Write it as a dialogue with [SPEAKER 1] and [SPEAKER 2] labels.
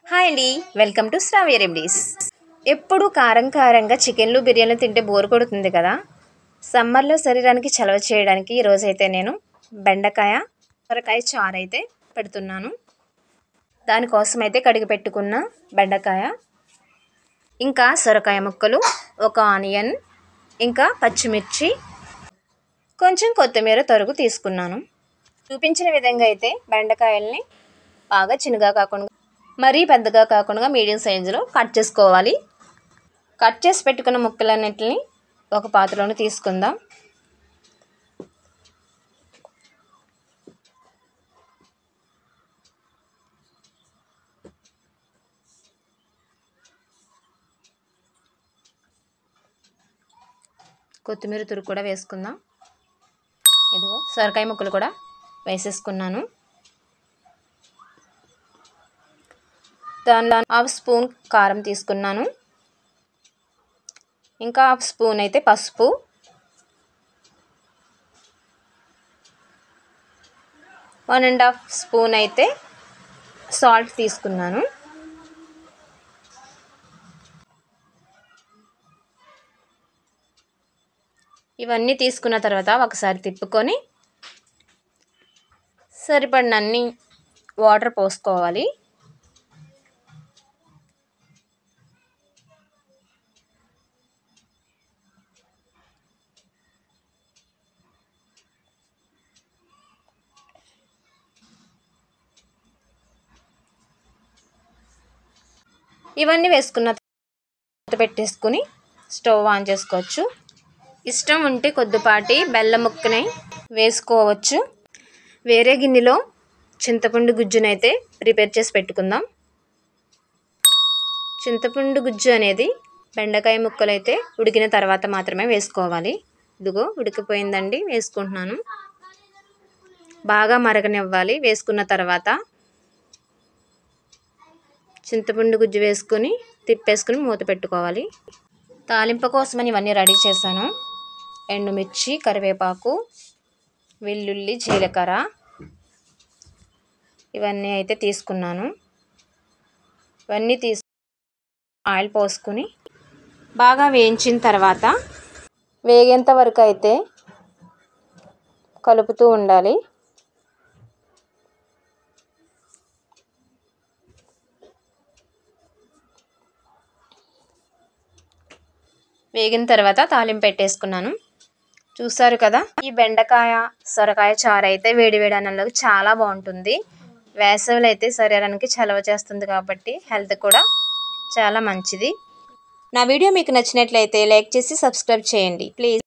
[SPEAKER 1] Hi అండి, welcome to Sravya remedies. ఎప్పుడు కారం కారంగా చికెన్లు బిర్యానీలు తింటే బోర్ కొడుతుంది కదా. సమ్మర్లో శరీరానికి చలవ చేయడానికి ఈరోజైతే నేను బెండకాయ సొరకాయ చారు అయితే పెడుతున్నాను. దానికోసం అయితే కడిగి పెట్టుకున్న బెండకాయ, ఇంకా సొరకాయ ముక్కలు, ఒక ఆనియన్, ఇంకా పచ్చిమిర్చి, కొంచెం కొత్తిమీర తరుగు తీసుకున్నాను. చూపించిన విధంగా అయితే బెండకాయల్ని బాగా చిన్నగా కాకుండా మరీ పెద్దగా కాకుండా మీడియం సైజులో కట్ చేసుకోవాలి. కట్ చేసి పెట్టుకున్న ముక్కలన్నిటిని ఒక పాత్రలోనే తీసుకుందాం. కొత్తిమీర తురుగు కూడా వేసుకుందాం. ఇదిగో సొరకాయ ముక్కలు కూడా వేసేసుకున్నాను. దానిలో హాఫ్ స్పూన్ కారం తీసుకున్నాను. ఇంకా హాఫ్ స్పూన్ అయితే పసుపు, వన్ అండ్ హాఫ్ స్పూన్ అయితే సాల్ట్ తీసుకున్నాను. ఇవన్నీ తీసుకున్న తర్వాత ఒకసారి తిప్పుకొని సరిపడినన్ని వాటర్ పోసుకోవాలి. ఇవన్నీ వేసుకున్న పెట్టేసుకుని స్టవ్ ఆన్ చేసుకోవచ్చు. ఇష్టం ఉంటే కొద్దిపాటి బెల్లం ముక్కని వేసుకోవచ్చు. వేరే గిన్నెలో చింతపండు గుజ్జునైతే ప్రిపేర్ చేసి పెట్టుకుందాం. చింతపండు గుజ్జు అనేది బెండకాయ ముక్కలు అయితే ఉడికిన తర్వాత మాత్రమే వేసుకోవాలి. ఇదిగో ఉడికిపోయిందండి, వేసుకుంటున్నాను. బాగా మరగనివ్వాలి. వేసుకున్న తర్వాత చింతపండు గుజ్జు వేసుకొని తిప్పేసుకుని మూత పెట్టుకోవాలి. తాలింపు కోసమని ఇవన్నీ రెడీ చేశాను. ఎండుమిర్చి, కరివేపాకు, వెల్లుల్లి, జీలకర్ర ఇవన్నీ అయితే తీసుకున్నాను. ఇవన్నీ ఆయిల్ పోసుకుని బాగా వేయించిన తర్వాత వేగేంత వరకు అయితే కలుపుతూ ఉండాలి. వేగిన తర్వాత తాలింపు పెట్టేసుకున్నాను. చూసారు కదా, ఈ బెండకాయ సొరకాయ చారు అయితే వేడివేడి అన్నంలోకి చాలా బాగుంటుంది. వేసవిలో అయితే శరీరానికి చలవ చేస్తుంది కాబట్టి హెల్త్ కూడా చాలా మంచిది. నా వీడియో మీకు నచ్చినట్లయితే లైక్ చేసి సబ్స్క్రైబ్ చేయండి ప్లీజ్.